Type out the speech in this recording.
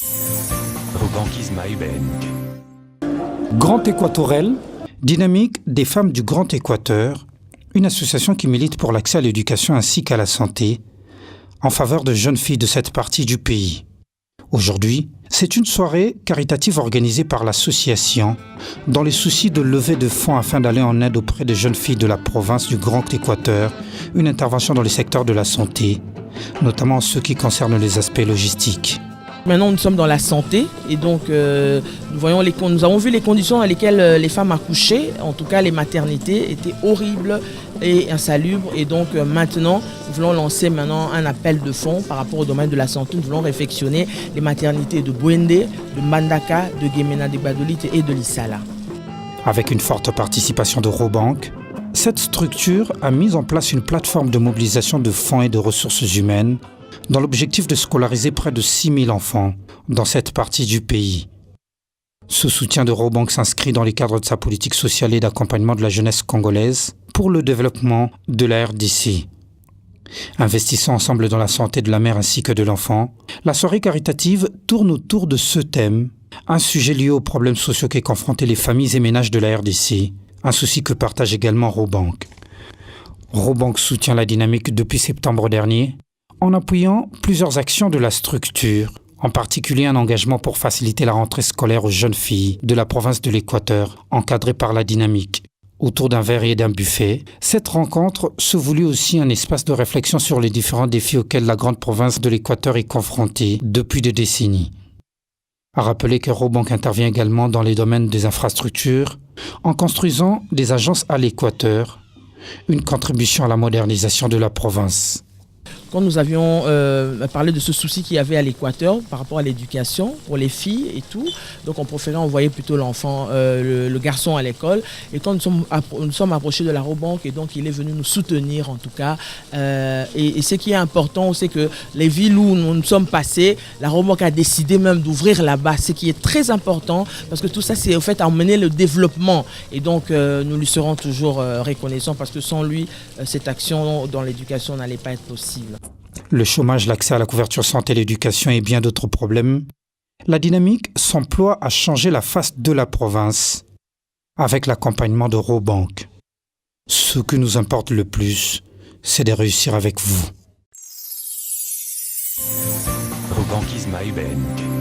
Robanquisme Ubenk. Grand Équatorel, dynamique des femmes du Grand Équateur, une association qui milite pour l'accès à l'éducation ainsi qu'à la santé, en faveur de jeunes filles de cette partie du pays. Aujourd'hui, c'est une soirée caritative organisée par l'association dans les soucis de levée de fonds afin d'aller en aide auprès des jeunes filles de la province du Grand Équateur, une intervention dans le secteur de la santé, notamment en ce qui concerne les aspects logistiques. Maintenant, nous sommes dans la santé et donc nous avons vu les conditions dans lesquelles les femmes accouchaient, en tout cas les maternités étaient horribles et insalubres. Et donc maintenant, nous voulons lancer un appel de fonds par rapport au domaine de la santé. Nous voulons réfectionner les maternités de Bouende, de Mbandaka, de Guémena de Badolite et de Lissala. Avec une forte participation de Robank, cette structure a mis en place une plateforme de mobilisation de fonds et de ressources humaines dans l'objectif de scolariser près de 6 000 enfants dans cette partie du pays. Ce soutien de Robank s'inscrit dans les cadres de sa politique sociale et d'accompagnement de la jeunesse congolaise pour le développement de la RDC. Investissant ensemble dans la santé de la mère ainsi que de l'enfant, la soirée caritative tourne autour de ce thème, un sujet lié aux problèmes sociaux qu'est confrontés les familles et ménages de la RDC, un souci que partage également Robank. Robank soutient la dynamique depuis septembre dernier, en appuyant plusieurs actions de la structure, en particulier un engagement pour faciliter la rentrée scolaire aux jeunes filles de la province de l'Équateur, encadrée par la dynamique. Autour d'un verre et d'un buffet, cette rencontre se voulut aussi un espace de réflexion sur les différents défis auxquels la grande province de l'Équateur est confrontée depuis des décennies. À rappeler que Robank intervient également dans les domaines des infrastructures, en construisant des agences à l'Équateur, une contribution à la modernisation de la province. Quand nous avions parlé de ce souci qu'il y avait à l'Équateur par rapport à l'éducation pour les filles et tout, donc on préférait envoyer plutôt l'enfant, le garçon à l'école. Et quand nous sommes approchés de la Robank, et donc il est venu nous soutenir en tout cas. Et ce qui est important, c'est que les villes où nous sommes passés, la Robank a décidé même d'ouvrir là-bas, ce qui est très important parce que tout ça c'est au fait amener le développement. Et donc nous lui serons toujours reconnaissants parce que sans lui, cette action dans l'éducation n'allait pas être possible. Le chômage, l'accès à la couverture santé, l'éducation et bien d'autres problèmes, la dynamique s'emploie à changer la face de la province avec l'accompagnement de Robank. Ce qui nous importe le plus, c'est de réussir avec vous. Robanquisme Ubenk.